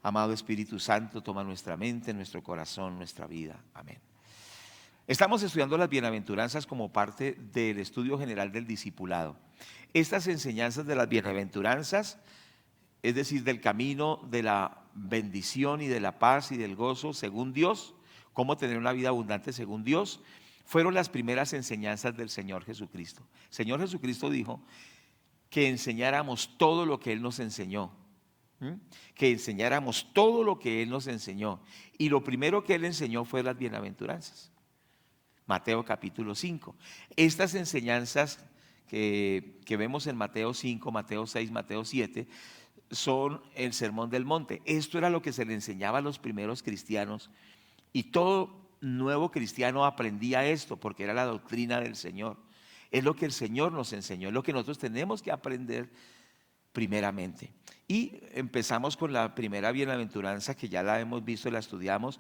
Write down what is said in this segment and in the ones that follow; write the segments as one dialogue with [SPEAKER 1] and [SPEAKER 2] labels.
[SPEAKER 1] Amado Espíritu Santo, toma nuestra mente, nuestro corazón, nuestra vida. Amén. Estamos estudiando las bienaventuranzas como parte del estudio general del discipulado. Estas enseñanzas de las bienaventuranzas, es decir, del camino de la bendición y de la paz y del gozo según Dios, cómo tener una vida abundante según Dios, fueron las primeras enseñanzas del Señor Jesucristo. El Señor Jesucristo dijo que enseñáramos todo lo que Él nos enseñó, que enseñáramos todo lo que Él nos enseñó. Y lo primero que Él enseñó fue las bienaventuranzas. Mateo capítulo 5. Estas enseñanzas que vemos en Mateo 5, Mateo 6, Mateo 7, son el sermón del monte. Esto era lo que se le enseñaba a los primeros cristianos, y todo nuevo cristiano aprendía esto porque era la doctrina del Señor. Es lo que el Señor nos enseñó, es lo que nosotros tenemos que aprender primeramente. Y empezamos con la primera bienaventuranza, que ya la hemos visto y la estudiamos.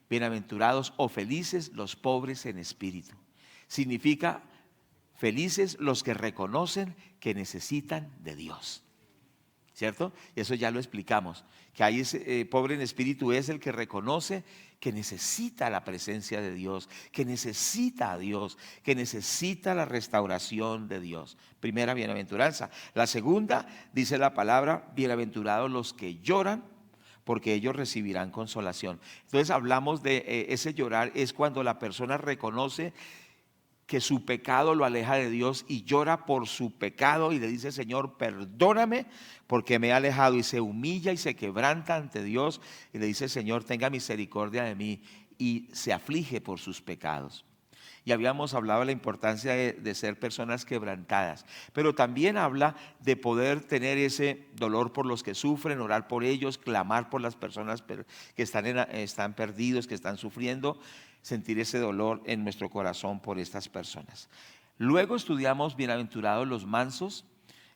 [SPEAKER 1] Bienaventurados o felices los pobres en espíritu. Significa felices los que reconocen que necesitan de Dios, ¿cierto? Y eso ya lo explicamos, que ahí pobre en espíritu es el que reconoce que necesita la presencia de Dios, que necesita a Dios, que necesita la restauración de Dios. Primera bienaventuranza. La segunda, dice la palabra, bienaventurados los que lloran, porque ellos recibirán consolación. Entonces hablamos de ese llorar, es cuando la persona reconoce que su pecado lo aleja de Dios y llora por su pecado y le dice: Señor, perdóname porque me he alejado, y se humilla y se quebranta ante Dios y le dice: Señor, tenga misericordia de mí, y se aflige por sus pecados. Y habíamos hablado de la importancia de ser personas quebrantadas, pero también habla de poder tener ese dolor por los que sufren, orar por ellos, clamar por las personas que están perdidos, que están sufriendo, sentir ese dolor en nuestro corazón por estas personas. Luego estudiamos bienaventurados los mansos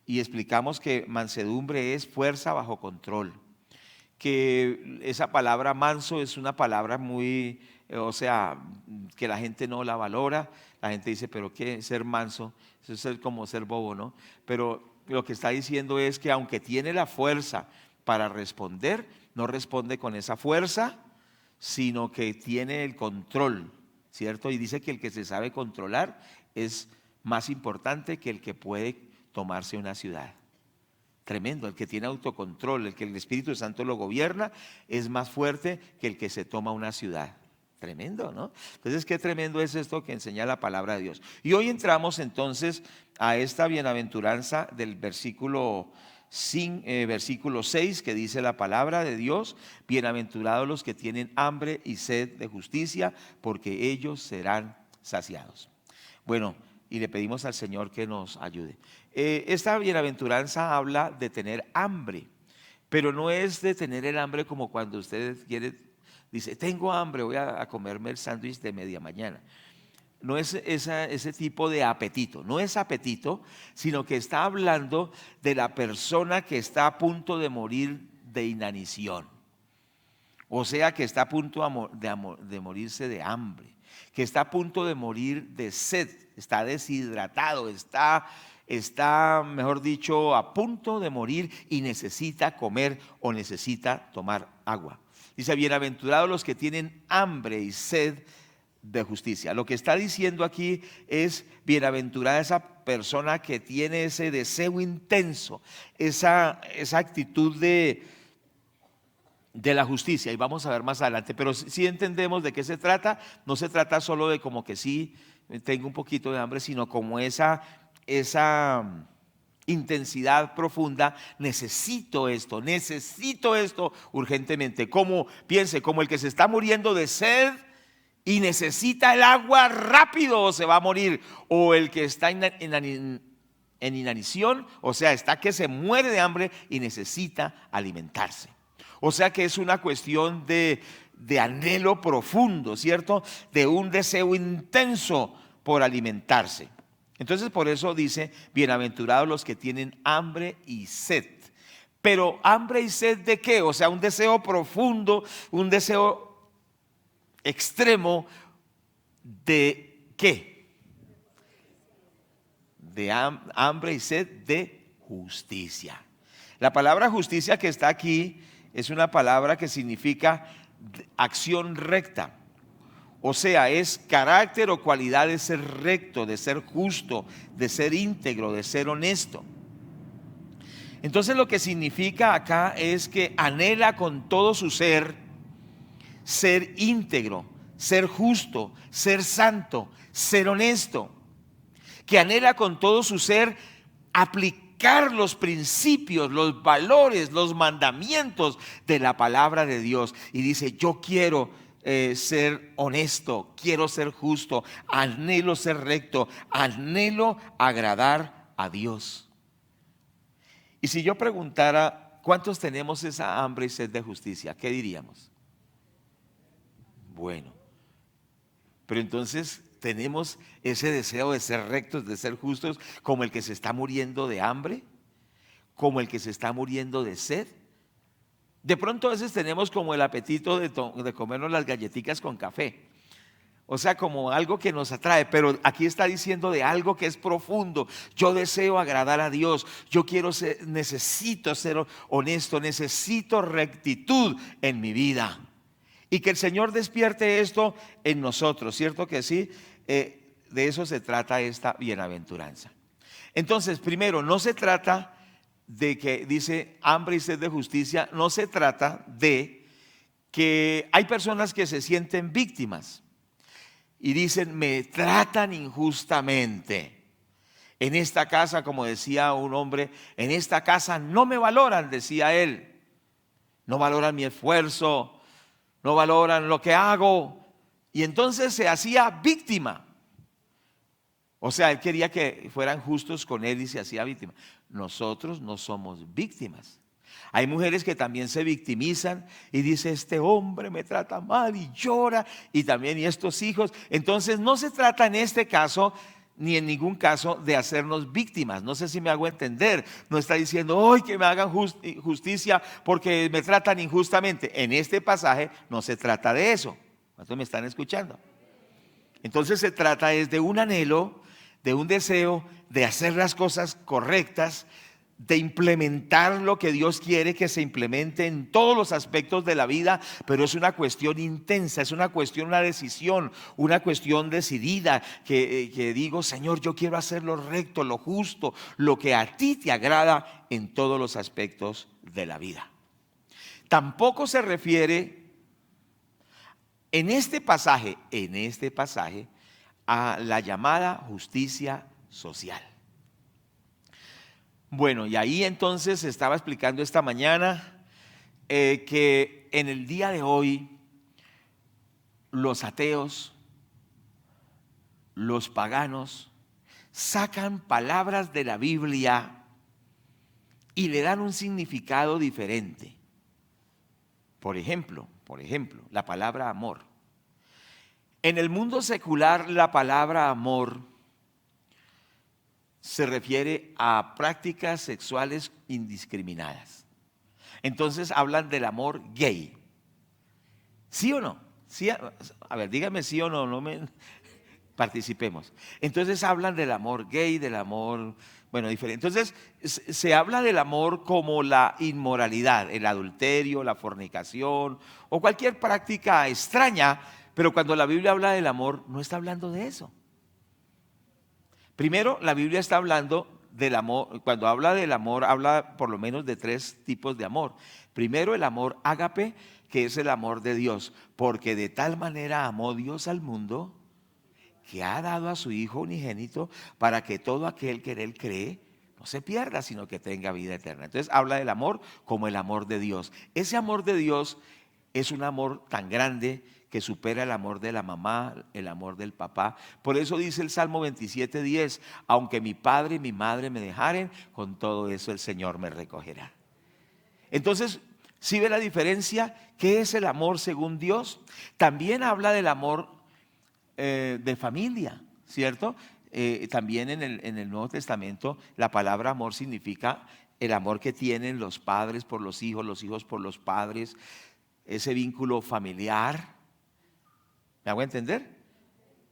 [SPEAKER 1] y explicamos que mansedumbre es fuerza bajo control, que esa palabra manso es una palabra muy, que la gente no la valora. La gente dice: pero ¿qué es ser manso? Eso es como ser bobo, ¿no? Pero lo que está diciendo es que aunque tiene la fuerza para responder, no responde con esa fuerza, sino que tiene el control, ¿cierto? Y dice que el que se sabe controlar es más importante que el que puede tomarse una ciudad. Tremendo, el que tiene autocontrol, el que el Espíritu Santo lo gobierna, es más fuerte que el que se toma una ciudad. Tremendo, ¿no? Entonces, qué tremendo es esto que enseña la palabra de Dios. Y hoy entramos entonces a esta bienaventuranza del versículo 6, que dice la palabra de Dios: bienaventurados los que tienen hambre y sed de justicia, porque ellos serán saciados. Bueno, y le pedimos al Señor que nos ayude. Esta bienaventuranza habla de tener hambre, pero no es de tener el hambre como cuando usted dice: tengo hambre, voy a comerme el sándwich de media mañana. No es ese tipo de apetito, no es apetito, sino que está hablando de la persona que está a punto de morir de inanición. O sea, que está a punto de morirse de hambre, que está a punto de morir de sed, está deshidratado, está, mejor dicho, a punto de morir y necesita comer o necesita tomar agua. Dice: bienaventurados los que tienen hambre y sed de justicia. Lo que está diciendo aquí es: bienaventurada esa persona que tiene ese deseo intenso, esa actitud de la justicia, y vamos a ver más adelante. Pero si entendemos de qué se trata, no se trata solo de como que sí, tengo un poquito de hambre, sino como esa intensidad profunda: necesito esto urgentemente. Piense, como el que se está muriendo de sed y necesita el agua rápido o se va a morir, o el que está en inanición, o sea, está que se muere de hambre y necesita alimentarse. O sea que es una cuestión de anhelo profundo, ¿cierto? De un deseo intenso por alimentarse. Entonces, por eso dice: bienaventurados los que tienen hambre y sed. Pero ¿hambre y sed de qué? O sea, un deseo profundo, un deseo extremo de ¿qué? De hambre y sed de justicia. La palabra justicia que está aquí es una palabra que significa acción recta. O sea, es carácter o cualidad de ser recto, de ser justo, de ser íntegro, de ser honesto. Entonces lo que significa acá es que anhela con todo su ser íntegro, ser justo, ser santo, ser honesto. Que anhela con todo su ser aplicar los principios, los valores, los mandamientos de la palabra de Dios. Y dice, yo quiero ser honesto, quiero ser justo, anhelo ser recto, anhelo agradar a Dios. Y si yo preguntara, ¿cuántos tenemos esa hambre y sed de justicia? ¿Qué diríamos? Bueno, pero entonces tenemos ese deseo de ser rectos, de ser justos, como el que se está muriendo de hambre, como el que se está muriendo de sed. De pronto a veces tenemos como el apetito de comernos las galletitas con café. O sea, como algo que nos atrae, pero aquí está diciendo de algo que es profundo. Yo deseo agradar a Dios, necesito ser honesto, necesito rectitud en mi vida. Y que el Señor despierte esto en nosotros, ¿cierto que sí? De eso se trata esta bienaventuranza. Entonces, primero, no se trata de que dice hambre y sed de justicia, no se trata de que hay personas que se sienten víctimas y dicen, me tratan injustamente. En esta casa, como decía un hombre, en esta casa no me valoran, decía él, no valoran mi esfuerzo, no valoran lo que hago. Y entonces se hacía víctima. O sea, él quería que fueran justos con él y se hacía víctima. Nosotros no somos víctimas. Hay mujeres que también se victimizan y dice, este hombre me trata mal y llora, y también y estos hijos. Entonces no se trata en este caso ni en ningún caso de hacernos víctimas. No sé si me hago entender. No está diciendo, ¡ay, que me hagan justicia porque me tratan injustamente! En este pasaje no se trata de eso. ¿Cuántos me están escuchando? Entonces se trata es de un anhelo, de un deseo de hacer las cosas correctas, de implementar lo que Dios quiere que se implemente en todos los aspectos de la vida, pero es una cuestión intensa, es una cuestión, una decisión, una cuestión decidida, que digo, Señor, yo quiero hacer lo recto, lo justo, lo que a ti te agrada en todos los aspectos de la vida. Tampoco se refiere en este pasaje, a la llamada justicia social. Bueno, y ahí entonces estaba explicando esta mañana que en el día de hoy los ateos, los paganos, sacan palabras de la Biblia y le dan un significado diferente. Por ejemplo, la palabra amor. En el mundo secular, la palabra amor se refiere a prácticas sexuales indiscriminadas. Entonces hablan del amor gay. ¿Sí o no? ¿Sí? A ver, dígame sí o no, participemos. Entonces hablan del amor gay, del amor, bueno, diferente. Entonces se habla del amor como la inmoralidad, el adulterio, la fornicación o cualquier práctica extraña, pero cuando la Biblia habla del amor, no está hablando de eso. Primero, la Biblia está hablando del amor. Cuando habla del amor, habla por lo menos de 3 tipos de amor. Primero, el amor ágape, que es el amor de Dios, porque de tal manera amó Dios al mundo que ha dado a su Hijo unigénito para que todo aquel que en él cree no se pierda, sino que tenga vida eterna. Entonces habla del amor como el amor de Dios. Ese amor de Dios es un amor tan grande que supera el amor de la mamá, el amor del papá. Por eso dice el Salmo 27:10, aunque mi padre y mi madre me dejaren, con todo eso el Señor me recogerá. Entonces, ¿sí ve la diferencia? ¿Qué es el amor según Dios? También habla del amor de familia, ¿cierto? También en el Nuevo Testamento la palabra amor significa el amor que tienen los padres por los hijos por los padres, ese vínculo familiar. ¿Me hago entender?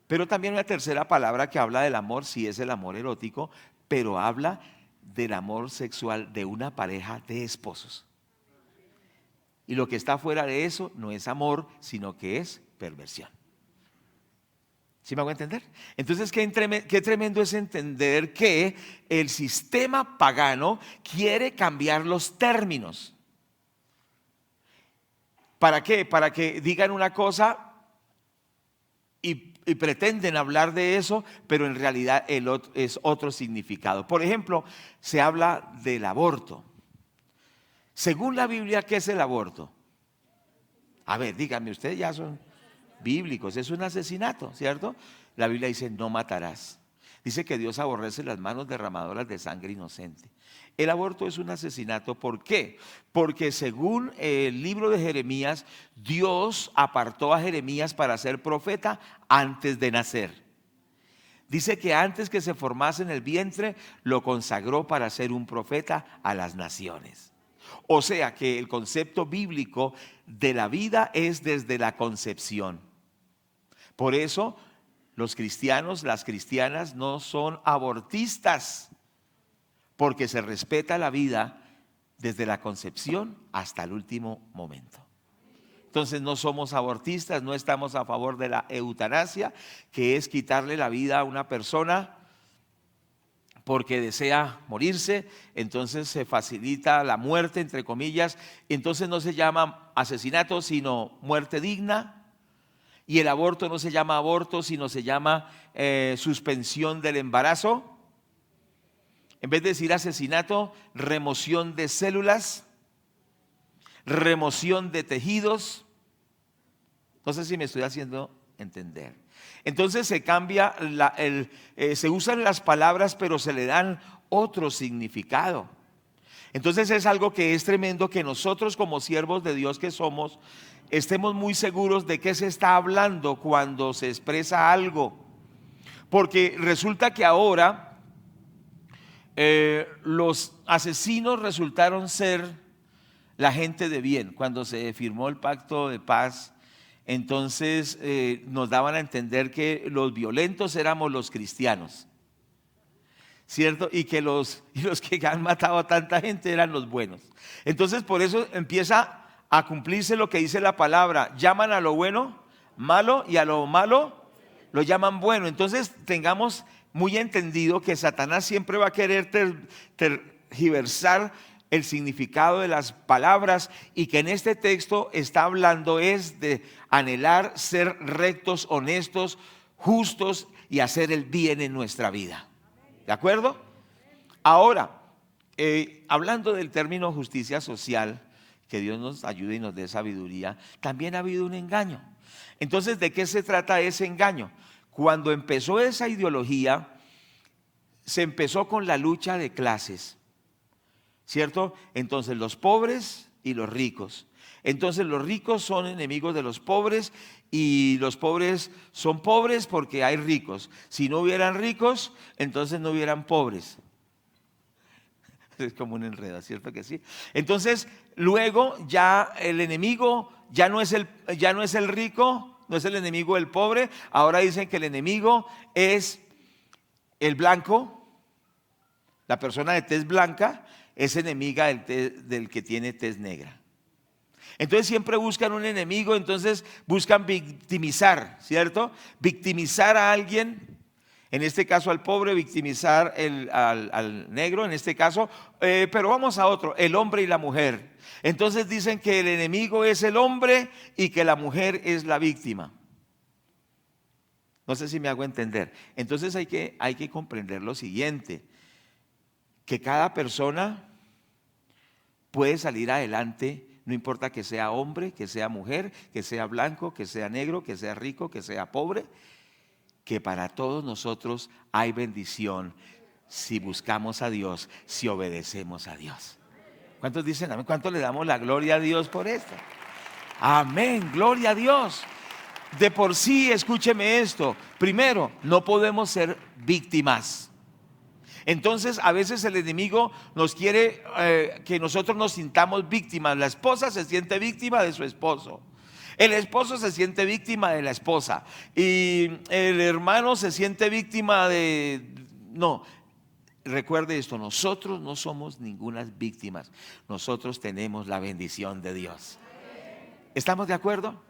[SPEAKER 1] Pero también una tercera palabra que habla del amor, sí es el amor erótico, pero habla del amor sexual de una pareja de esposos. Y lo que está fuera de eso no es amor, sino que es perversión. ¿Sí me hago entender? Entonces, qué tremendo es entender que el sistema pagano quiere cambiar los términos. ¿Para qué? Para que digan una cosa y pretenden hablar de eso, pero en realidad es otro significado. Por ejemplo, se habla del aborto. Según la Biblia, ¿qué es el aborto? A ver, díganme, ustedes ya son bíblicos, es un asesinato, ¿cierto? La Biblia dice, no matarás. Dice que Dios aborrece las manos derramadoras de sangre inocente. El aborto es un asesinato, ¿por qué? Porque según el libro de Jeremías, Dios apartó a Jeremías para ser profeta antes de nacer. Dice que antes que se formase en el vientre, lo consagró para ser un profeta a las naciones. O sea que el concepto bíblico de la vida es desde la concepción. Por eso los cristianos, las cristianas no son abortistas, porque se respeta la vida desde la concepción hasta el último momento. Entonces no somos abortistas, no estamos a favor de la eutanasia, que es quitarle la vida a una persona porque desea morirse. Entonces se facilita la muerte, entre comillas. Entonces no se llama asesinato, sino muerte digna. Y el aborto no se llama aborto, sino se llama suspensión del embarazo. En vez de decir asesinato, remoción de células, remoción de tejidos. No sé si me estoy haciendo entender. Entonces se cambia, se usan las palabras, pero se le dan otro significado. Entonces es algo que es tremendo, que nosotros como siervos de Dios que somos, estemos muy seguros de qué se está hablando cuando se expresa algo. Porque resulta que ahora los asesinos resultaron ser la gente de bien. Cuando se firmó el pacto de paz, entonces nos daban a entender que los violentos éramos los cristianos, ¿cierto? Y que los que han matado a tanta gente eran los buenos. Entonces por eso empieza a cumplirse lo que dice la palabra: llaman a lo bueno malo y a lo malo lo llaman bueno. Entonces tengamos muy entendido que Satanás siempre va a querer tergiversar el significado de las palabras, y que en este texto está hablando es de anhelar ser rectos, honestos, justos y hacer el bien en nuestra vida. ¿De acuerdo? Ahora, hablando del término justicia social, que Dios nos ayude y nos dé sabiduría, también ha habido un engaño. Entonces, ¿de qué se trata ese engaño? Cuando empezó esa ideología, se empezó con la lucha de clases, ¿cierto? Entonces los pobres y los ricos. Entonces los ricos son enemigos de los pobres, y los pobres son pobres porque hay ricos. Si no hubieran ricos, entonces no hubieran pobres. Es como un enredo, ¿cierto que sí? Entonces luego ya el enemigo ya no es el rico, no es el enemigo del pobre. Ahora dicen que el enemigo es el blanco. La persona de tez blanca es enemiga del que tiene tez negra. Entonces siempre buscan un enemigo, entonces buscan victimizar, ¿cierto? Victimizar a alguien, en este caso al pobre, victimizar al negro, en este caso, pero vamos a otro, el hombre y la mujer. Entonces dicen que el enemigo es el hombre y que la mujer es la víctima. No sé si me hago entender. Entonces hay que comprender lo siguiente: que cada persona puede salir adelante, no importa que sea hombre, que sea mujer, que sea blanco, que sea negro, que sea rico, que sea pobre, que para todos nosotros hay bendición si buscamos a Dios, si obedecemos a Dios. ¿Cuántos dicen amén? ¿Cuánto le damos la gloria a Dios por esto? Amén, gloria a Dios. De por sí, escúcheme esto: primero, no podemos ser víctimas. Entonces a veces el enemigo nos quiere que nosotros nos sintamos víctimas. La esposa se siente víctima de su esposo, el esposo se siente víctima de la esposa, y el hermano se siente víctima de... No, recuerde esto: nosotros no somos ninguna víctimas, nosotros tenemos la bendición de Dios. ¿Estamos de acuerdo?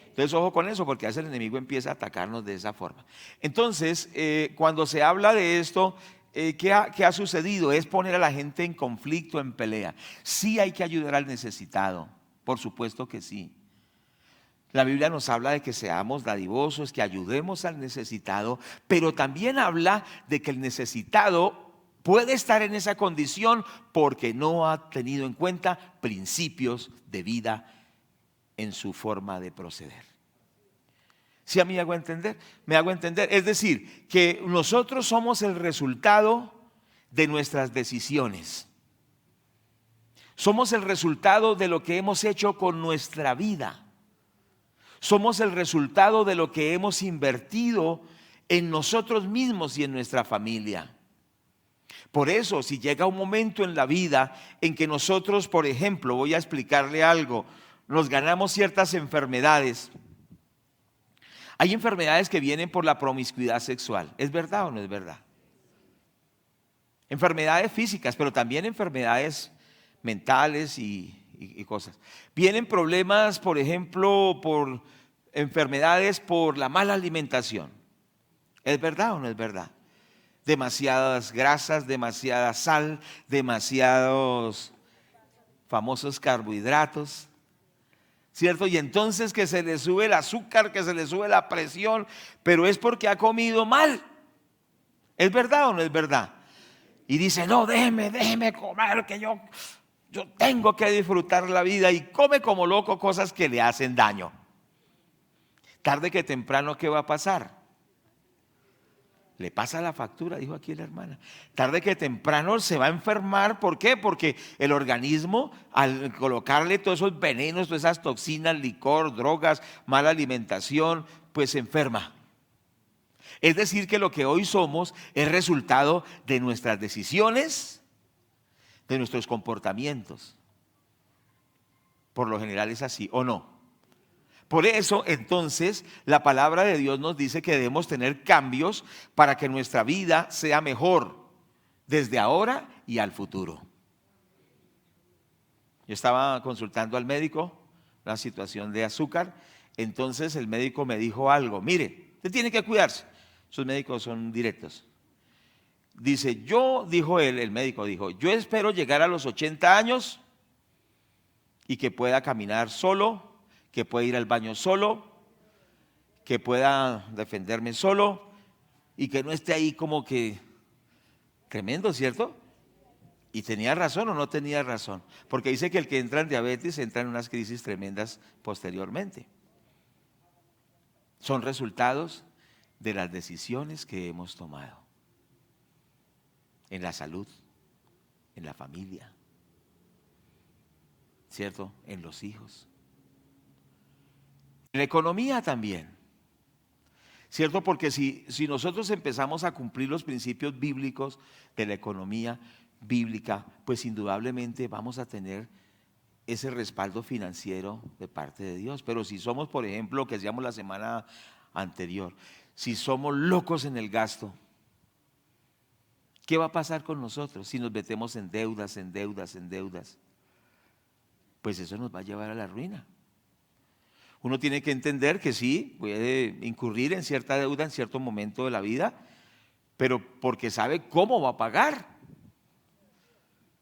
[SPEAKER 1] Entonces, ojo con eso, porque a veces el enemigo empieza a atacarnos de esa forma. Entonces, cuando se habla de esto, ¿qué ha sucedido? Es poner a la gente en conflicto, en pelea. Sí hay que ayudar al necesitado, por supuesto que sí. La Biblia nos habla de que seamos dadivosos, que ayudemos al necesitado, pero también habla de que el necesitado puede estar en esa condición porque no ha tenido en cuenta principios de vida en su forma de proceder. ¿Sí a mí me hago entender? Me hago entender. Es decir, que nosotros somos el resultado de nuestras decisiones. Somos el resultado de lo que hemos hecho con nuestra vida. Somos el resultado de lo que hemos invertido en nosotros mismos y en nuestra familia. Por eso, si llega un momento en la vida en que nosotros, por ejemplo, voy a explicarle algo, nos ganamos ciertas enfermedades. Hay enfermedades que vienen por la promiscuidad sexual. ¿Es verdad o no es verdad? Enfermedades físicas, pero también enfermedades mentales y cosas. Vienen problemas, por ejemplo, por enfermedades por la mala alimentación. ¿Es verdad o no es verdad? Demasiadas grasas, demasiada sal, demasiados famosos carbohidratos, ¿cierto? Y entonces que se le sube el azúcar, que se le sube la presión, pero es porque ha comido mal. ¿Es verdad o no es verdad? Y dice, no, déjeme comer, que yo tengo que disfrutar la vida, y come como loco cosas que le hacen daño. Tarde que temprano, ¿qué va a pasar? Le pasa la factura, dijo aquí la hermana. Tarde que temprano se va a enfermar. ¿Por qué? Porque el organismo, al colocarle todos esos venenos, todas esas toxinas, licor, drogas, mala alimentación, pues se enferma. Es decir, que lo que hoy somos es resultado de nuestras decisiones, de nuestros comportamientos. Por lo general es así, ¿o no? Por eso, entonces, la palabra de Dios nos dice que debemos tener cambios para que nuestra vida sea mejor desde ahora y al futuro. Yo estaba consultando al médico la situación de azúcar, entonces el médico me dijo algo, mire, usted tiene que cuidarse. Esos médicos son directos. Dice, dijo él, el médico dijo, yo espero llegar a los 80 años y que pueda caminar solo, que pueda ir al baño solo, que pueda defenderme solo y que no esté ahí como que tremendo, ¿cierto? Y tenía razón o no tenía razón, porque dice que el que entra en diabetes entra en unas crisis tremendas posteriormente. Son resultados de las decisiones que hemos tomado en la salud, en la familia, ¿cierto? En los hijos. En la economía también, ¿cierto? Porque si nosotros empezamos a cumplir los principios bíblicos de la economía bíblica, pues indudablemente vamos a tener ese respaldo financiero de parte de Dios. Pero si somos, por ejemplo, lo que decíamos la semana anterior, si somos locos en el gasto, ¿qué va a pasar con nosotros si nos metemos en deudas, en deudas, en deudas? Pues eso nos va a llevar a la ruina. Uno tiene que entender que sí, puede incurrir en cierta deuda en cierto momento de la vida, pero porque sabe cómo va a pagar,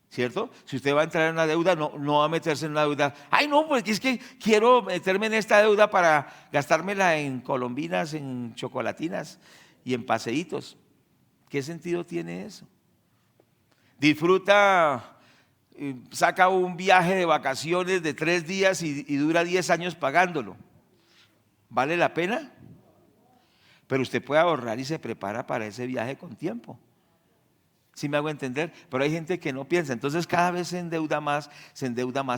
[SPEAKER 1] ¿cierto? Si usted va a entrar en una deuda, no va a meterse en una deuda. Ay, no, pues es que quiero meterme en esta deuda para gastármela en colombinas, en chocolatinas y en paseitos. ¿Qué sentido tiene eso? Disfruta, saca un viaje de vacaciones de 3 días y dura 10 años pagándolo. ¿Vale la pena? Pero usted puede ahorrar y se prepara para ese viaje con tiempo. ¿Sí me hago entender? Pero hay gente que no piensa, entonces cada vez se endeuda más,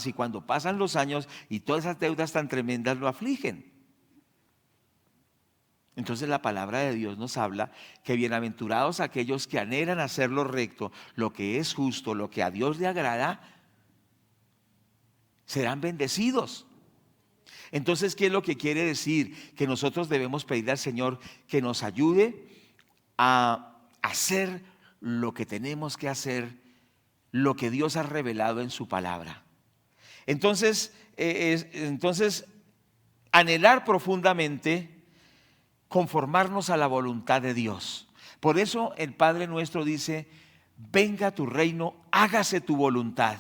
[SPEAKER 1] y cuando pasan los años y todas esas deudas tan tremendas lo afligen. Entonces la palabra de Dios nos habla que bienaventurados aquellos que anhelan hacer lo recto, lo que es justo, lo que a Dios le agrada, serán bendecidos. Entonces, ¿qué es lo que quiere decir? Que nosotros debemos pedirle al Señor que nos ayude a hacer lo que tenemos que hacer, lo que Dios ha revelado en su palabra. Entonces, entonces anhelar profundamente conformarnos a la voluntad de Dios. Por eso el Padre nuestro dice: venga tu reino, hágase tu voluntad,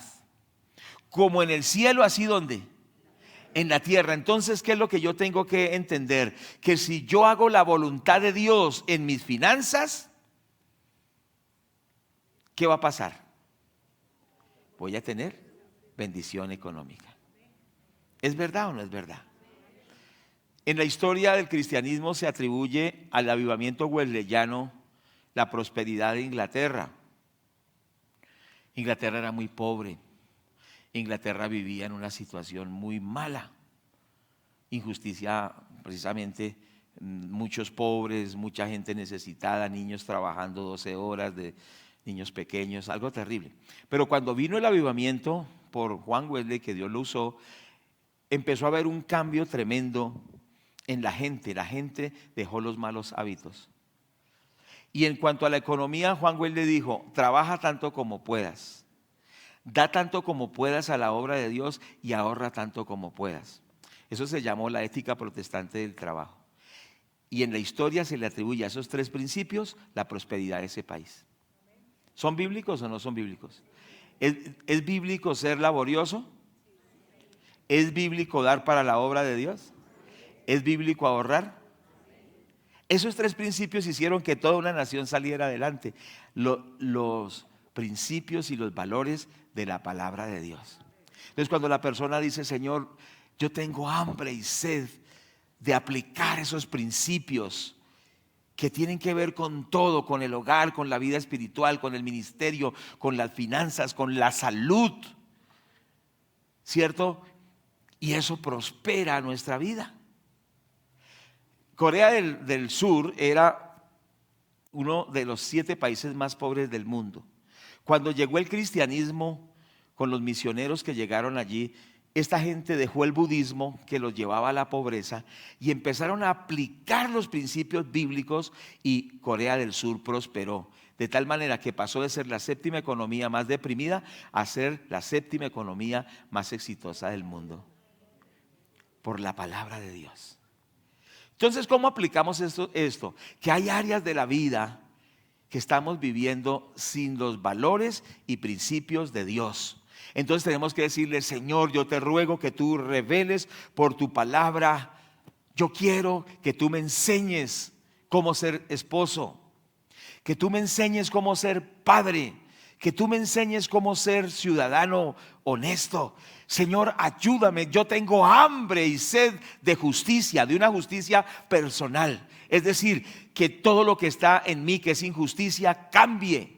[SPEAKER 1] como en el cielo, así donde en la tierra. Entonces, ¿qué es lo que yo tengo que entender? Que si yo hago la voluntad de Dios en mis finanzas, ¿qué va a pasar? Voy a tener bendición económica. ¿Es verdad o no es verdad? En la historia del cristianismo se atribuye al avivamiento wesleyano la prosperidad de Inglaterra. Inglaterra era muy pobre. Inglaterra vivía en una situación muy mala. Injusticia, precisamente, muchos pobres, mucha gente necesitada, niños trabajando 12 horas, de niños pequeños, algo terrible. Pero cuando vino el avivamiento por Juan Wesley, que Dios lo usó, empezó a haber un cambio tremendo en la gente. La gente dejó los malos hábitos. Y en cuanto a la economía, Juan Wesley dijo: trabaja tanto como puedas, da tanto como puedas a la obra de Dios y ahorra tanto como puedas. Eso se llamó la ética protestante del trabajo. Y en la historia se le atribuye a esos 3 principios la prosperidad de ese país. ¿Son bíblicos o no son bíblicos? ¿Es bíblico ser laborioso? ¿Es bíblico dar para la obra de Dios? ¿Es bíblico ahorrar? Esos 3 principios hicieron que toda una nación saliera adelante. Los principios y los valores de la palabra de Dios. Entonces, cuando la persona dice: Señor, yo tengo hambre y sed de aplicar esos principios que tienen que ver con todo, con el hogar, con la vida espiritual, con el ministerio, con las finanzas, con la salud, ¿cierto? Y eso prospera nuestra vida. Corea del Sur era uno de los 7 países más pobres del mundo. Cuando llegó el cristianismo con los misioneros que llegaron allí, esta gente dejó el budismo que los llevaba a la pobreza y empezaron a aplicar los principios bíblicos, y Corea del Sur prosperó. De tal manera que pasó de ser la 7ª economía más deprimida a ser la 7ª economía más exitosa del mundo. Por la palabra de Dios. Entonces, ¿cómo aplicamos esto? Que hay áreas de la vida que estamos viviendo sin los valores y principios de Dios. Entonces tenemos que decirle: Señor, yo te ruego que tú reveles por tu palabra. Yo quiero que tú me enseñes cómo ser esposo, que tú me enseñes cómo ser padre, que tú me enseñes cómo ser ciudadano honesto. Señor, ayúdame, yo tengo hambre y sed de justicia, de una justicia personal. Es decir, que todo lo que está en mí que es injusticia cambie.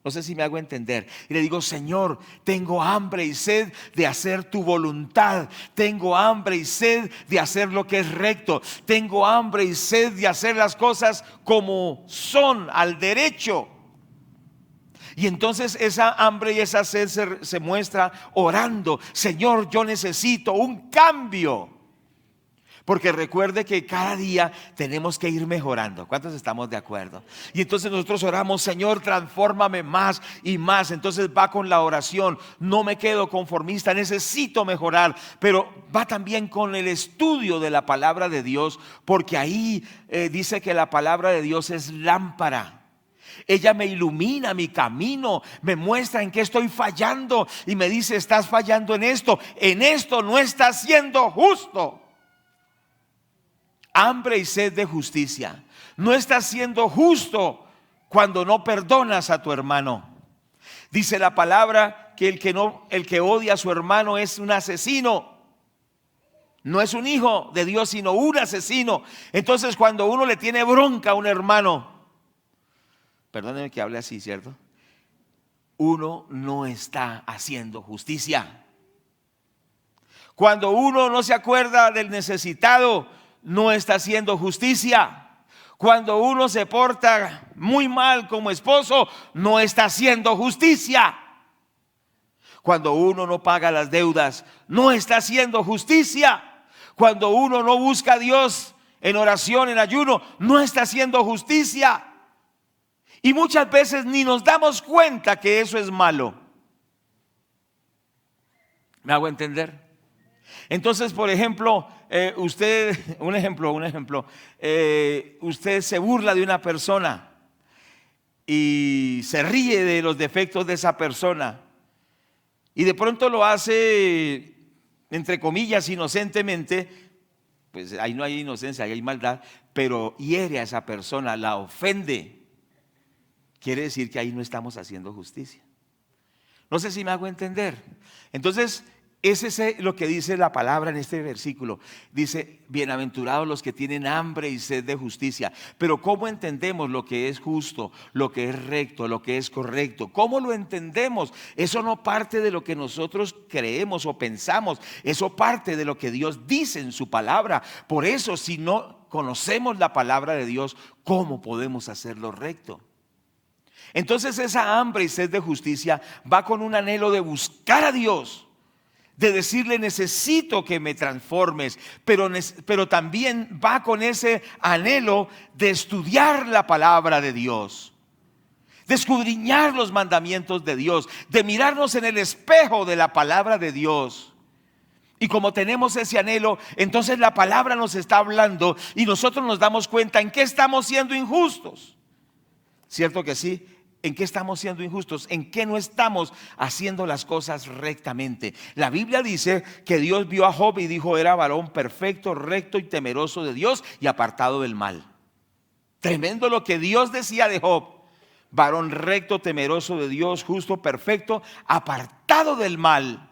[SPEAKER 1] No sé si me hago entender. Y le digo: Señor, tengo hambre y sed de hacer tu voluntad. Tengo hambre y sed de hacer lo que es recto. Tengo hambre y sed de hacer las cosas como son, al derecho. Y entonces esa hambre y esa sed se muestra orando: Señor, yo necesito un cambio. Porque recuerde que cada día tenemos que ir mejorando. ¿Cuántos estamos de acuerdo? Y entonces nosotros oramos: Señor, transfórmame más y más. Entonces va con la oración. No me quedo conformista, necesito mejorar. Pero va también con el estudio de la palabra de Dios. Porque ahí dice que la palabra de Dios es lámpara. Ella me ilumina mi camino, me muestra en qué estoy fallando y me dice: estás fallando en esto no estás siendo justo. Hambre y sed de justicia. No estás siendo justo cuando no perdonas a tu hermano. Dice la palabra que el que odia a su hermano es un asesino. No es un hijo de Dios, sino un asesino. Entonces, cuando uno le tiene bronca a un hermano, perdónenme que hable así, ¿cierto? Uno no está haciendo justicia. Cuando uno no se acuerda del necesitado, no está haciendo justicia. Cuando uno se porta muy mal como esposo, no está haciendo justicia. Cuando uno no paga las deudas, no está haciendo justicia. Cuando uno no busca a Dios en oración, en ayuno, no está haciendo justicia. Y muchas veces ni nos damos cuenta que eso es malo. ¿Me hago entender? Entonces, por ejemplo, usted se burla de una persona y se ríe de los defectos de esa persona y de pronto lo hace, entre comillas, inocentemente. Pues ahí no hay inocencia, ahí hay maldad, pero hiere a esa persona, la ofende. Quiere decir que ahí no estamos haciendo justicia. No sé si me hago entender. Entonces, ese es lo que dice la palabra en este versículo. Dice, bienaventurados los que tienen hambre y sed de justicia. Pero ¿cómo entendemos lo que es justo, lo que es recto, lo que es correcto? ¿Cómo lo entendemos? Eso no parte de lo que nosotros creemos o pensamos. Eso parte de lo que Dios dice en su palabra. Por eso, si no conocemos la palabra de Dios, ¿cómo podemos hacerlo recto? Entonces esa hambre y sed de justicia va con un anhelo de buscar a Dios, de decirle necesito que me transformes, pero también va con ese anhelo de estudiar la palabra de Dios, de escudriñar los mandamientos de Dios, de mirarnos en el espejo de la palabra de Dios. Y como tenemos ese anhelo, entonces la palabra nos está hablando y nosotros nos damos cuenta en qué estamos siendo injustos. ¿Cierto que sí? ¿En qué estamos siendo injustos? ¿En qué no estamos haciendo las cosas rectamente? La Biblia dice que Dios vio a Job y dijo: era varón perfecto, recto y temeroso de Dios y apartado del mal. Tremendo lo que Dios decía de Job: varón recto, temeroso de Dios, justo, perfecto, apartado del mal.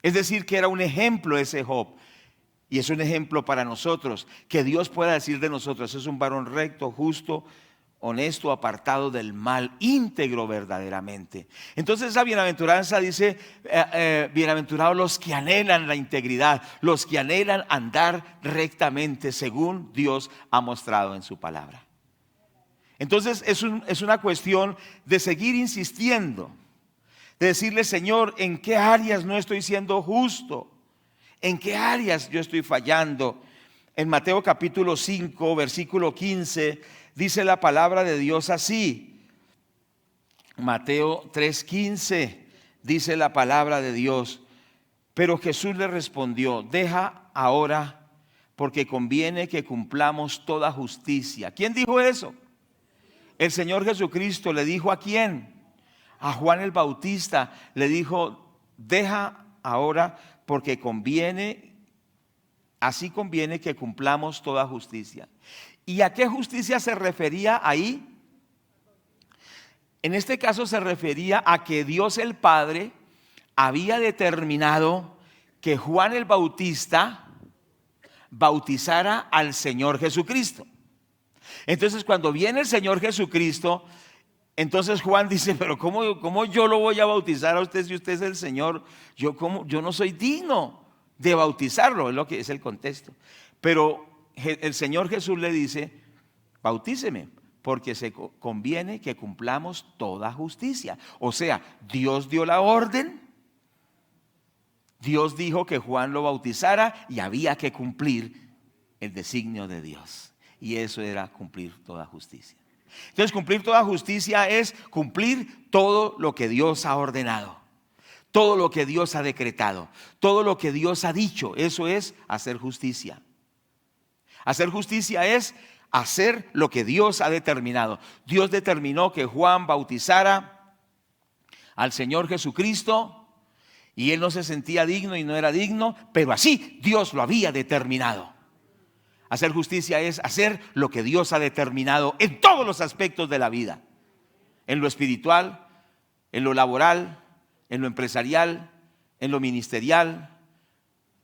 [SPEAKER 1] Es decir, que era un ejemplo ese Job. Y es un ejemplo para nosotros, que Dios pueda decir de nosotros: es un varón recto, justo, honesto, apartado del mal, íntegro verdaderamente. Entonces esa bienaventuranza dice, bienaventurados los que anhelan la integridad, los que anhelan andar rectamente según Dios ha mostrado en su palabra. Entonces es una cuestión de seguir insistiendo, de decirle: Señor, ¿en qué áreas no estoy siendo justo? ¿En qué áreas yo estoy fallando? En Mateo capítulo 5, versículo 15, dice la palabra de Dios así. Mateo 3:15 dice la palabra de Dios: pero Jesús le respondió: deja ahora, porque conviene que cumplamos toda justicia. ¿Quién dijo eso? El Señor Jesucristo. ¿Le dijo a quién? A Juan el Bautista. Le dijo: deja ahora, porque así conviene que cumplamos toda justicia. ¿Y a qué justicia se refería ahí? En este caso se refería a que Dios el Padre había determinado que Juan el Bautista bautizara al Señor Jesucristo. Entonces, cuando viene el Señor Jesucristo, entonces Juan dice: pero ¿cómo yo lo voy a bautizar a usted si usted es el Señor? Yo no soy digno de bautizarlo, es lo que es el contexto. Pero el Señor Jesús le dice: bautíceme, porque se conviene que cumplamos toda justicia. O sea, Dios dio la orden, Dios dijo que Juan lo bautizara y había que cumplir el designio de Dios. Y eso era cumplir toda justicia. Entonces, cumplir toda justicia es cumplir todo lo que Dios ha ordenado, todo lo que Dios ha decretado, todo lo que Dios ha dicho. Eso es hacer justicia. Hacer justicia es hacer lo que Dios ha determinado. Dios determinó que Juan bautizara al Señor Jesucristo y él no se sentía digno y no era digno, pero así Dios lo había determinado. Hacer justicia es hacer lo que Dios ha determinado en todos los aspectos de la vida: en lo espiritual, en lo laboral, en lo empresarial, en lo ministerial,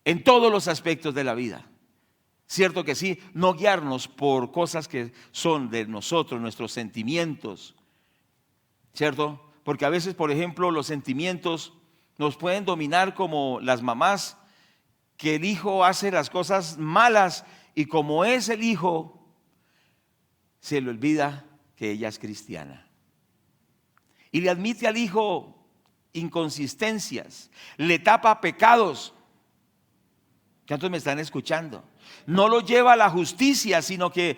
[SPEAKER 1] en todos los aspectos de la vida. Cierto que sí, no guiarnos por cosas que son de nosotros, nuestros sentimientos, ¿cierto? Porque a veces, por ejemplo, los sentimientos nos pueden dominar, como las mamás, que el hijo hace las cosas malas y como es el hijo, se le olvida que ella es cristiana. Y le admite al hijo inconsistencias, le tapa pecados. ¿Cuántos me están escuchando? No lo lleva a la justicia, sino que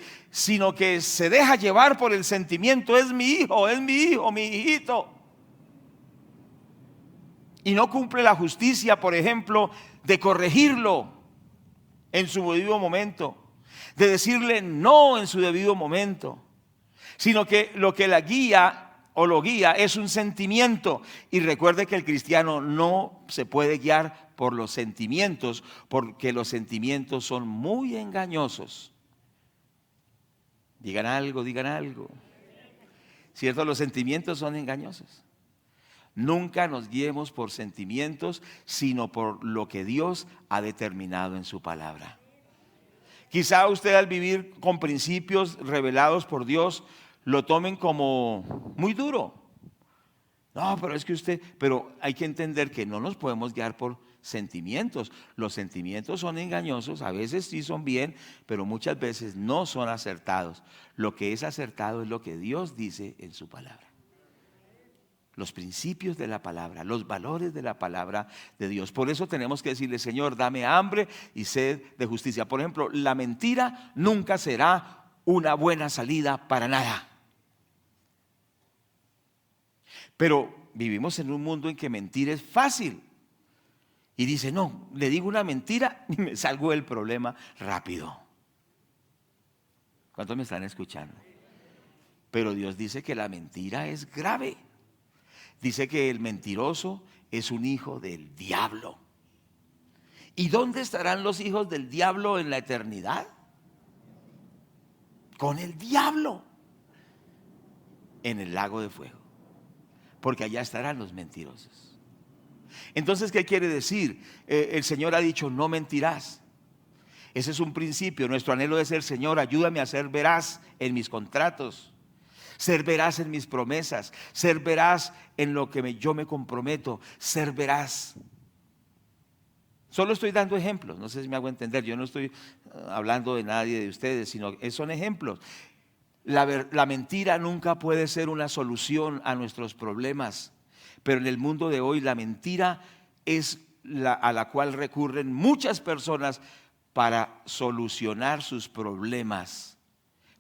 [SPEAKER 1] se deja llevar por el sentimiento. Es mi hijo, mi hijito. y no cumple la justicia, por ejemplo, de corregirlo en su debido momento, de decirle no en su debido momento, sino que lo que la guía o lo guía es un sentimiento. Y recuerde que el cristiano no se puede guiar por los sentimientos, porque los sentimientos son muy engañosos. Digan algo, digan algo. ¿Cierto? Los sentimientos son engañosos. Nunca nos guiemos por sentimientos, sino por lo que Dios ha determinado en su palabra. Quizá usted, al vivir con principios revelados por Dios, lo tomen como muy duro. No, pero es que pero hay que entender que no nos podemos guiar por sentimientos. Los sentimientos son engañosos, a veces sí son bien, pero muchas veces no son acertados. Lo que es acertado es lo que Dios dice en su palabra. Los principios de la palabra, los valores de la palabra de Dios. Por eso tenemos que decirle: Señor, dame hambre y sed de justicia. Por ejemplo, la mentira nunca será una buena salida para nada. Pero vivimos en un mundo en que mentir es fácil. Y dice: no, le digo una mentira y me salgo del problema rápido. ¿Cuántos me están escuchando? Pero Dios dice que la mentira es grave. Dice que el mentiroso es un hijo del diablo. ¿Y dónde estarán los hijos del diablo en la eternidad? Con el diablo. En el lago de fuego. Porque allá estarán los mentirosos. Entonces, ¿qué quiere decir? El Señor ha dicho: no mentirás. Ese es un principio. Nuestro anhelo debe ser: Señor, ayúdame a ser veraz en mis contratos, ser veraz en mis promesas, ser veraz en lo que yo me comprometo, ser veraz. Solo estoy dando ejemplos, no sé si me hago entender. Yo no estoy hablando de nadie de ustedes, sino que son ejemplos. La mentira nunca puede ser una solución a nuestros problemas, pero en el mundo de hoy la mentira es a la cual recurren muchas personas para solucionar sus problemas,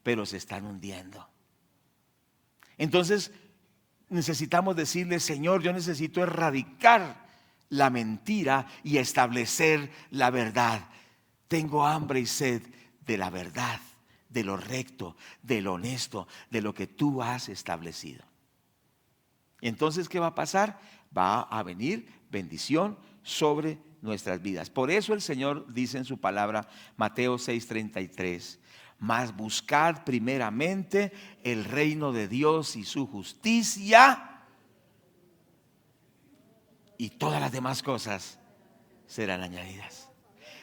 [SPEAKER 1] pero se están hundiendo. Entonces necesitamos decirle: Señor, yo necesito erradicar la mentira y establecer la verdad. Tengo hambre y sed de la verdad, de lo recto, de lo honesto, de lo que tú has establecido. Entonces, ¿qué va a pasar? Va a venir bendición sobre nuestras vidas. Por eso el Señor dice en su palabra, Mateo 6:33, mas buscad primeramente el reino de Dios y su justicia, y todas las demás cosas serán añadidas.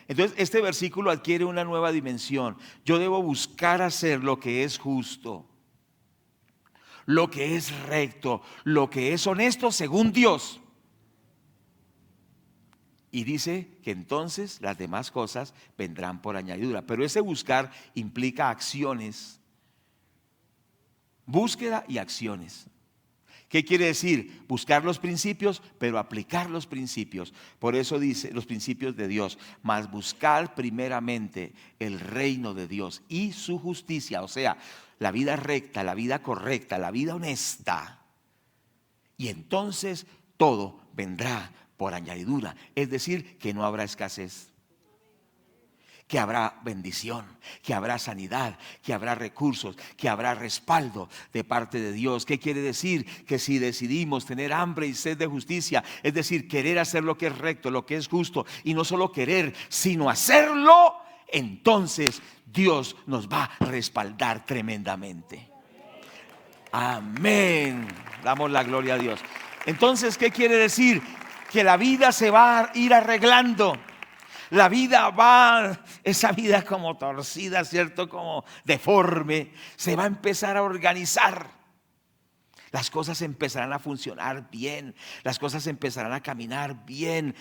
[SPEAKER 1] Entonces, este versículo adquiere una nueva dimensión. Yo debo buscar hacer lo que es justo, lo que es recto, lo que es honesto según Dios. Y dice que entonces las demás cosas vendrán por añadidura. Pero ese buscar implica acciones, búsqueda y acciones. ¿Qué quiere decir? Buscar los principios, pero aplicar los principios. Por eso dice los principios de Dios: mas buscar primeramente el reino de Dios y su justicia, o sea, la vida recta, la vida correcta, la vida honesta. Y entonces todo vendrá por añadidura, es decir, que no habrá escasez, que habrá bendición, que habrá sanidad, que habrá recursos, que habrá respaldo de parte de Dios. ¿Qué quiere decir? Que si decidimos tener hambre y sed de justicia, es decir, querer hacer lo que es recto, lo que es justo, y no solo querer, sino hacerlo, entonces Dios nos va a respaldar tremendamente. Amén. Damos la gloria a Dios. Entonces, ¿qué quiere decir? Que la vida se va a ir arreglando. La vida esa vida como torcida, ¿cierto? Como deforme, se va a empezar a organizar. Las cosas empezarán a funcionar bien, las cosas empezarán a caminar bien,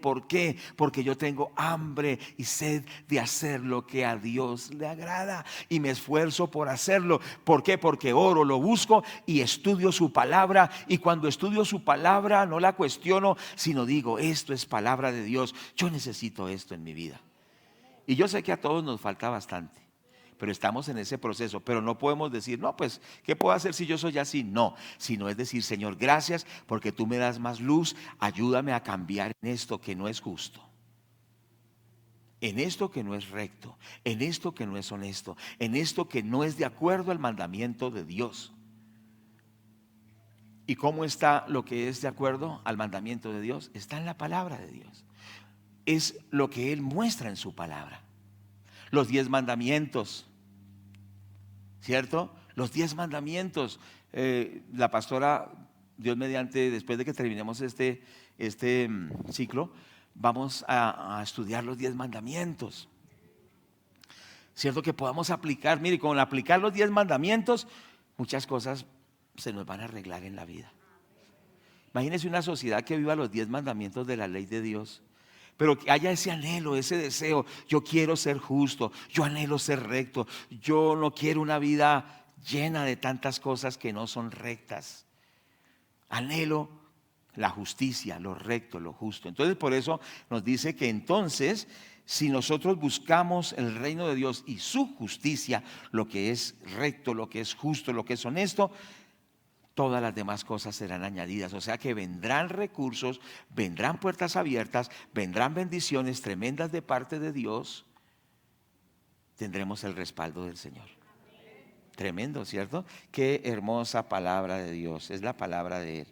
[SPEAKER 1] ¿Por qué? Porque yo tengo hambre y sed de hacer lo que a Dios le agrada y me esfuerzo por hacerlo. ¿Por qué? Porque oro, lo busco y estudio su palabra, y cuando estudio su palabra no la cuestiono, sino digo: esto es palabra de Dios, yo necesito esto en mi vida. Y yo sé que a todos nos falta bastante, pero estamos en ese proceso. Pero no podemos decir, no, pues, ¿qué puedo hacer si yo soy así? No, sino es decir, Señor, gracias porque tú me das más luz, ayúdame a cambiar en esto que no es justo, en esto que no es recto, en esto que no es honesto, en esto que no es de acuerdo al mandamiento de Dios. ¿Y cómo está lo que es de acuerdo al mandamiento de Dios? Está en la palabra de Dios. Es lo que Él muestra en su palabra. Los 10 mandamientos, ¿cierto? Los 10 mandamientos. La pastora, Dios mediante, después de que terminemos este ciclo, vamos a estudiar los 10 mandamientos. ¿Cierto? Que podamos aplicar, mire, con aplicar los 10 mandamientos, muchas cosas se nos van a arreglar en la vida. Imagínense una sociedad que viva los 10 mandamientos de la ley de Dios, pero que haya ese anhelo, ese deseo. Yo quiero ser justo, yo anhelo ser recto, yo no quiero una vida llena de tantas cosas que no son rectas. Anhelo la justicia, lo recto, lo justo. Entonces por eso nos dice que entonces, si nosotros buscamos el reino de Dios y su justicia, lo que es recto, lo que es justo, lo que es honesto, todas las demás cosas serán añadidas. O sea que vendrán recursos, vendrán puertas abiertas, vendrán bendiciones tremendas de parte de Dios. Tendremos el respaldo del Señor. Tremendo, ¿cierto? Qué hermosa palabra de Dios, es la palabra de Él.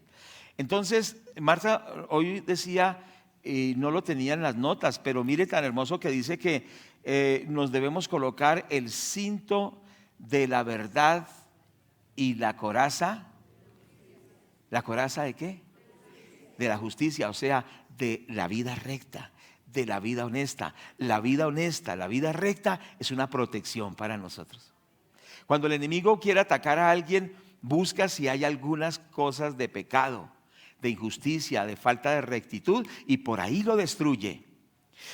[SPEAKER 1] Entonces, Marta hoy decía, no lo tenía en las notas, pero mire tan hermoso que dice que nos debemos colocar el cinto de la verdad y la coraza. ¿La coraza de qué? De la justicia, o sea, de la vida recta, de la vida honesta. La vida honesta, la vida recta es una protección para nosotros. Cuando el enemigo quiere atacar a alguien, busca si hay algunas cosas de pecado, de injusticia, de falta de rectitud, y por ahí lo destruye.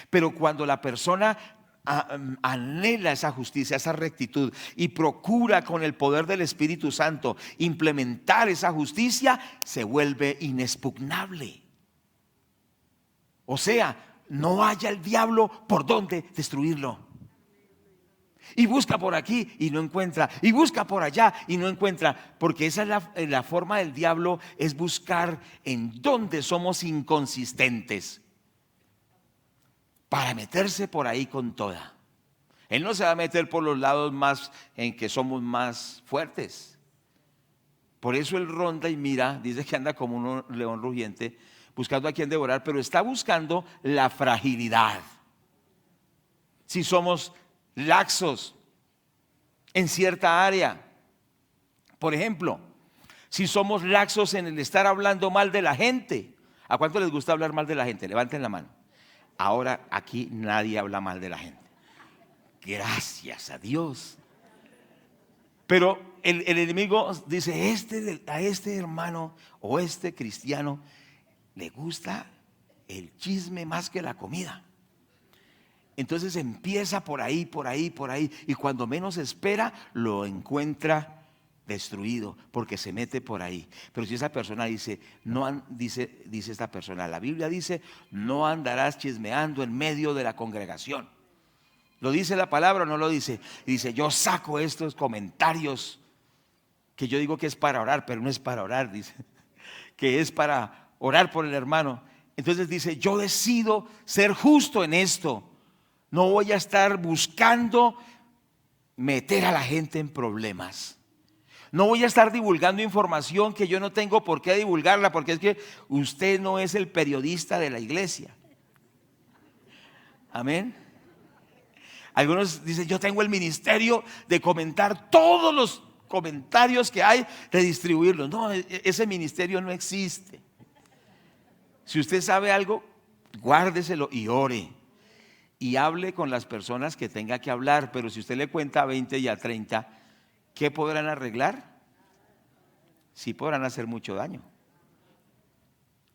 [SPEAKER 1] Pero cuando la persona anhela esa justicia, esa rectitud, y procura con el poder del Espíritu Santo implementar esa justicia, se vuelve inexpugnable. O sea, no haya el diablo por dónde destruirlo. Y busca por aquí y no encuentra, y busca por allá y no encuentra, porque esa es la forma del diablo, es buscar en dónde somos inconsistentes para meterse por ahí con toda. Él no se va a meter por los lados más en que somos más fuertes. Por eso él ronda y mira, dice que anda como un león rugiente, buscando a quien devorar, pero está buscando la fragilidad. Si somos laxos en cierta área, por ejemplo, si somos laxos en el estar hablando mal de la gente. ¿A cuánto les gusta hablar mal de la gente? Levanten la mano. Ahora aquí nadie habla mal de la gente, gracias a Dios. Pero el enemigo dice, a este hermano o este cristiano le gusta el chisme más que la comida. Entonces empieza por ahí, y cuando menos espera lo encuentra destruido, porque se mete por ahí. Pero si esa persona dice esta persona, la Biblia dice, no andarás chismeando en medio de la congregación. ¿Lo dice la palabra o no lo dice? Y dice, yo saco estos comentarios que yo digo que es para orar, pero no es para orar, dice, que es para orar por el hermano. Entonces dice, yo decido ser justo en esto. No voy a estar buscando meter a la gente en problemas. No voy a estar divulgando información que yo no tengo por qué divulgarla, porque es que usted no es el periodista de la iglesia. Amén. Algunos dicen, yo tengo el ministerio de comentar todos los comentarios que hay, de distribuirlos. No, ese ministerio no existe. Si usted sabe algo, guárdeselo y ore. Y hable con las personas que tenga que hablar. Pero si usted le cuenta a 20 y a 30, ¿qué podrán arreglar? Sí podrán hacer mucho daño.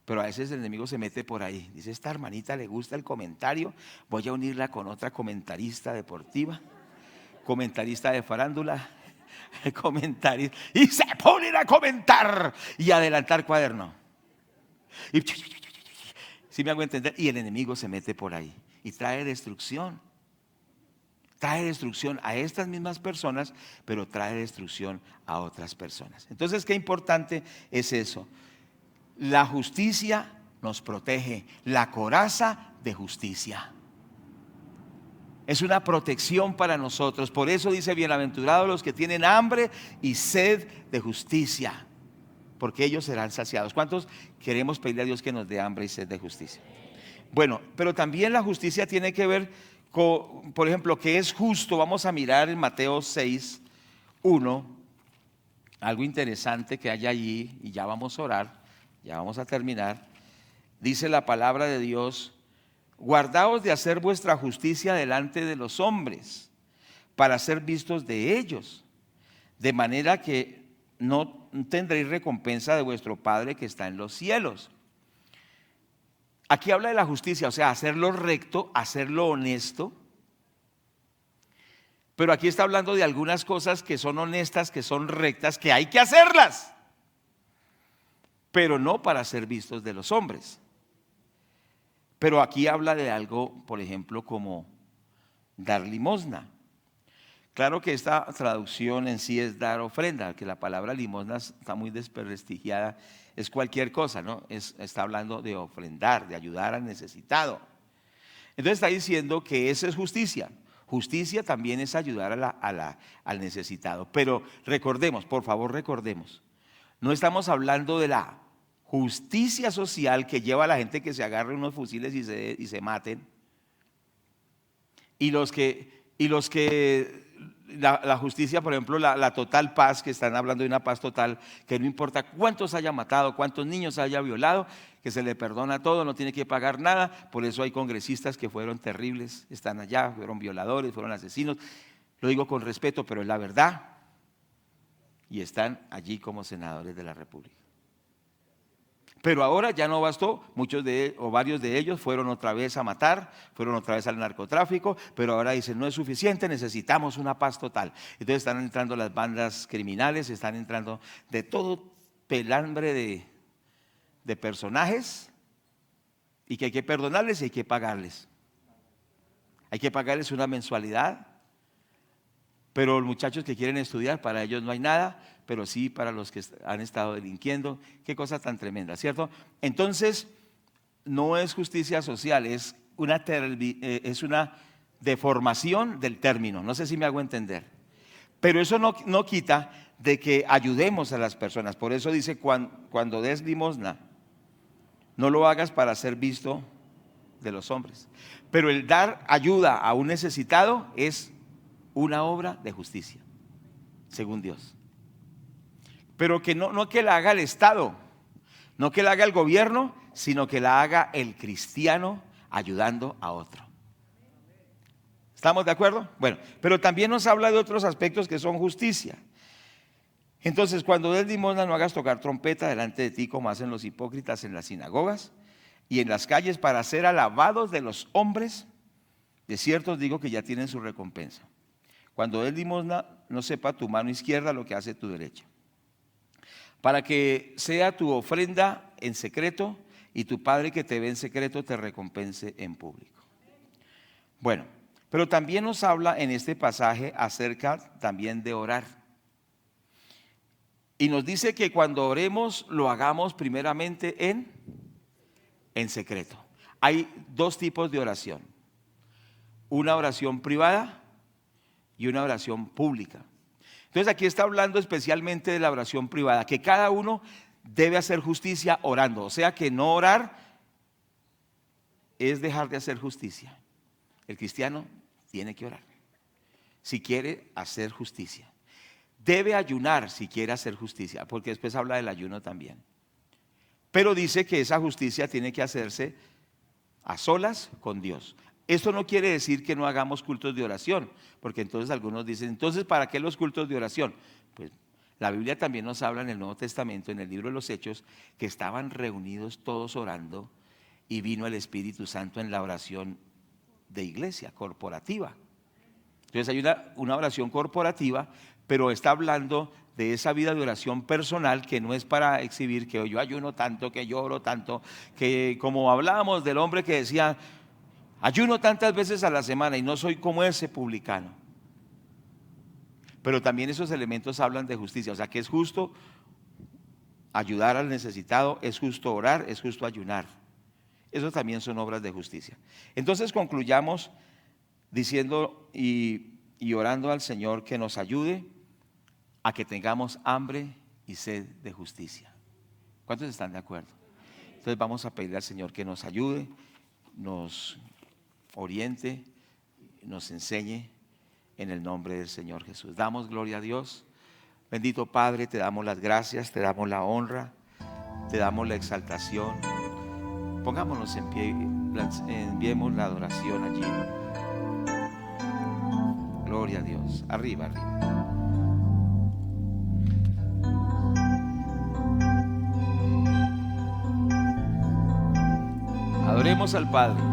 [SPEAKER 1] Pero a veces el enemigo se mete por ahí. Dice, esta hermanita le gusta el comentario, voy a unirla con otra comentarista deportiva, comentarista de farándula, comentarista, y se ponen a comentar y adelantar cuaderno. Y ¿sí me hago entender? Y el enemigo se mete por ahí y trae destrucción. Trae destrucción a estas mismas personas, pero trae destrucción a otras personas. Entonces, qué importante es eso. La justicia nos protege, la coraza de justicia. Es una protección para nosotros. Por eso dice, bienaventurados los que tienen hambre y sed de justicia, porque ellos serán saciados. ¿Cuántos queremos pedirle a Dios que nos dé hambre y sed de justicia? Bueno, pero también la justicia tiene que ver con, por ejemplo, que es justo. Vamos a mirar en Mateo 6:1, algo interesante que hay allí, y ya vamos a orar, ya vamos a terminar. Dice la palabra de Dios: guardaos de hacer vuestra justicia delante de los hombres, para ser vistos de ellos, de manera que no tendréis recompensa de vuestro Padre que está en los cielos. Aquí habla de la justicia, o sea, hacerlo recto, hacerlo honesto. Pero aquí está hablando de algunas cosas que son honestas, que son rectas, que hay que hacerlas, pero no para ser vistos de los hombres. Pero aquí habla de algo, por ejemplo, como dar limosna. Claro que esta traducción en sí es dar ofrenda, que la palabra limosna está muy desprestigiada, es cualquier cosa, ¿no? Está hablando de ofrendar, de ayudar al necesitado. Entonces está diciendo que esa es justicia. Justicia también es ayudar al necesitado. Pero recordemos, por favor recordemos, no estamos hablando de la justicia social que lleva a la gente que se agarre unos fusiles y se maten. Y los que la justicia, por ejemplo, la total paz, que están hablando de una paz total, que no importa cuántos haya matado, cuántos niños haya violado, que se le perdona todo, no tiene que pagar nada. Por eso hay congresistas que fueron terribles, están allá, fueron violadores, fueron asesinos. Lo digo con respeto, pero es la verdad. Y están allí como senadores de la República. Pero ahora ya no bastó, varios de ellos fueron otra vez a matar, fueron otra vez al narcotráfico, pero ahora dicen, no es suficiente, necesitamos una paz total. Entonces están entrando las bandas criminales, están entrando de todo pelambre de personajes, y que hay que perdonarles y hay que pagarles. Hay que pagarles una mensualidad, pero los muchachos que quieren estudiar, para ellos no hay nada, pero sí para los que han estado delinquiendo. Qué cosa tan tremenda, ¿cierto? Entonces, no es justicia social, es una deformación del término. No sé si me hago entender. Pero eso no quita de que ayudemos a las personas. Por eso dice, cuando des limosna, no lo hagas para ser visto de los hombres. Pero el dar ayuda a un necesitado es una obra de justicia, según Dios. Pero que no que la haga el Estado, no que la haga el gobierno, sino que la haga el cristiano ayudando a otro. ¿Estamos de acuerdo? Bueno, pero también nos habla de otros aspectos que son justicia. Entonces, cuando des limosna, no hagas tocar trompeta delante de ti, como hacen los hipócritas en las sinagogas y en las calles, para ser alabados de los hombres. De cierto os digo que ya tienen su recompensa. Cuando des limosna, no sepa tu mano izquierda lo que hace tu derecha, para que sea tu ofrenda en secreto, y tu Padre que te ve en secreto te recompense en público. Bueno, pero también nos habla en este pasaje acerca también de orar. Y nos dice que cuando oremos lo hagamos primeramente en secreto. Hay dos tipos de oración: una oración privada y una oración pública. Entonces aquí está hablando especialmente de la oración privada, que cada uno debe hacer justicia orando. O sea que no orar es dejar de hacer justicia. El cristiano tiene que orar si quiere hacer justicia. Debe ayunar si quiere hacer justicia, porque después habla del ayuno también. Pero dice que esa justicia tiene que hacerse a solas con Dios. Esto no quiere decir que no hagamos cultos de oración, porque entonces algunos dicen, entonces ¿para qué los cultos de oración? Pues la Biblia también nos habla en el Nuevo Testamento, en el libro de los Hechos, que estaban reunidos todos orando y vino el Espíritu Santo en la oración de iglesia, corporativa. Entonces hay una oración corporativa, pero está hablando de esa vida de oración personal, que no es para exhibir que yo ayuno tanto, que yo oro tanto, que como hablábamos del hombre que decía, Ayuno tantas veces a la semana y no soy como ese publicano. Pero también esos elementos hablan de justicia, o sea que es justo ayudar al necesitado, es justo orar, es justo ayunar. Eso también son obras de justicia. Entonces concluyamos diciendo y orando al Señor que nos ayude a que tengamos hambre y sed de justicia. ¿Cuántos están de acuerdo? Entonces vamos a pedirle al Señor que nos ayude, nos oriente, nos enseñe en el nombre del Señor Jesús. Damos gloria a Dios. Bendito Padre, te damos las gracias, te damos la honra, te damos la exaltación. Pongámonos en pie, enviemos la adoración allí. Gloria a Dios. Arriba, arriba. Adoremos al Padre.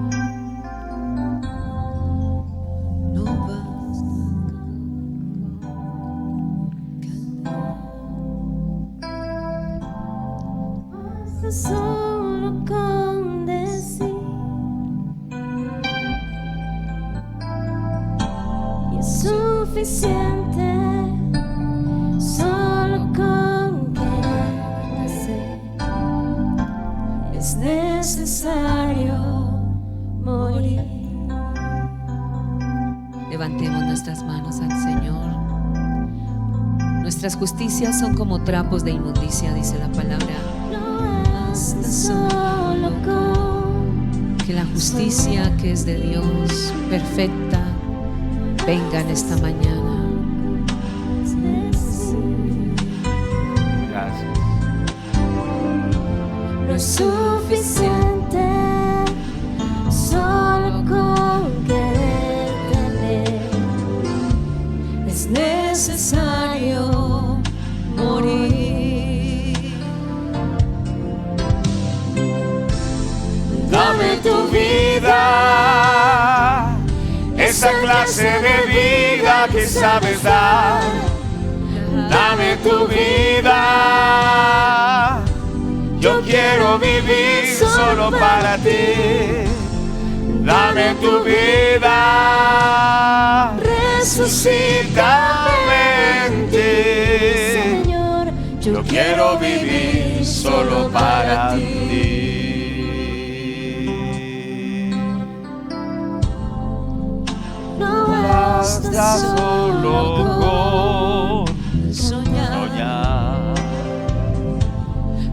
[SPEAKER 2] Solo con decir y es suficiente, solo con querer hacer. Es necesario morir.
[SPEAKER 3] Levantemos nuestras manos al Señor. Nuestras justicias son como trapos de inmundicia, dice la palabra.
[SPEAKER 2] Solo con
[SPEAKER 3] Que la justicia que es de Dios, perfecta, venga en esta mañana.
[SPEAKER 1] Gracias.
[SPEAKER 2] no es suficiente, solo con querer tener. Es necesario morir.
[SPEAKER 1] Dame tu vida, esa clase de vida que sabes dar. Dame tu vida, yo quiero vivir solo para ti. Dame tu vida, resucítame en ti.
[SPEAKER 2] Señor,
[SPEAKER 1] Yo quiero vivir solo para ti.
[SPEAKER 2] No
[SPEAKER 1] Basta solo con soñar.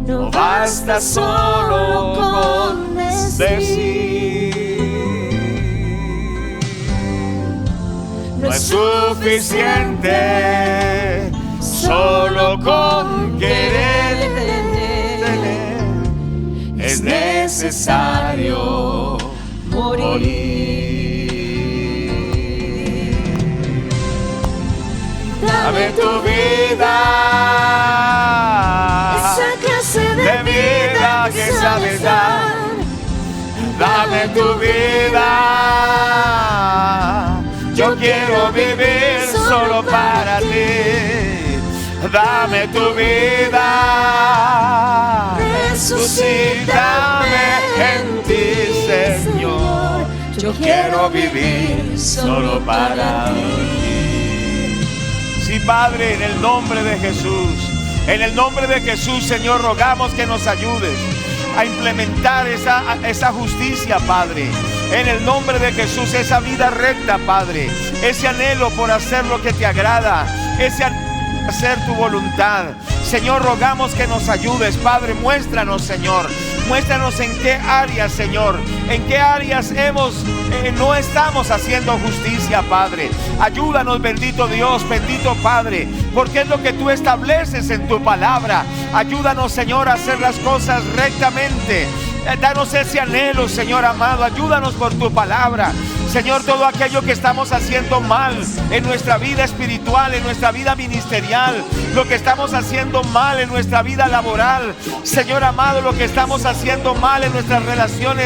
[SPEAKER 1] No basta solo con decir. No es suficiente solo con querer tener. Es necesario morir. Dame tu vida,
[SPEAKER 2] esa clase
[SPEAKER 1] de vida que sabes dar. Dame tu vida, yo quiero vivir solo para ti. Dame tu vida, resucítame en ti, Señor. Yo quiero vivir solo para ti. Sí, Padre, en el nombre de Jesús, en el nombre de Jesús, Señor, rogamos que nos ayudes a implementar esa justicia, Padre. En el nombre de Jesús, esa vida recta, Padre. Ese anhelo por hacer lo que te agrada, ese anhelo por hacer tu voluntad. Señor, rogamos que nos ayudes, Padre. Muéstranos, Señor. Muéstranos en qué áreas, Señor, en qué áreas no estamos haciendo justicia, Padre. Ayúdanos, bendito Dios, bendito Padre, porque es lo que tú estableces en tu palabra. Ayúdanos, Señor, a hacer las cosas rectamente. Danos ese anhelo, Señor amado. Ayúdanos por tu palabra. Señor, todo aquello que estamos haciendo mal en nuestra vida espiritual, en nuestra vida ministerial, lo que estamos haciendo mal en nuestra vida laboral, Señor amado, lo que estamos haciendo mal en nuestras relaciones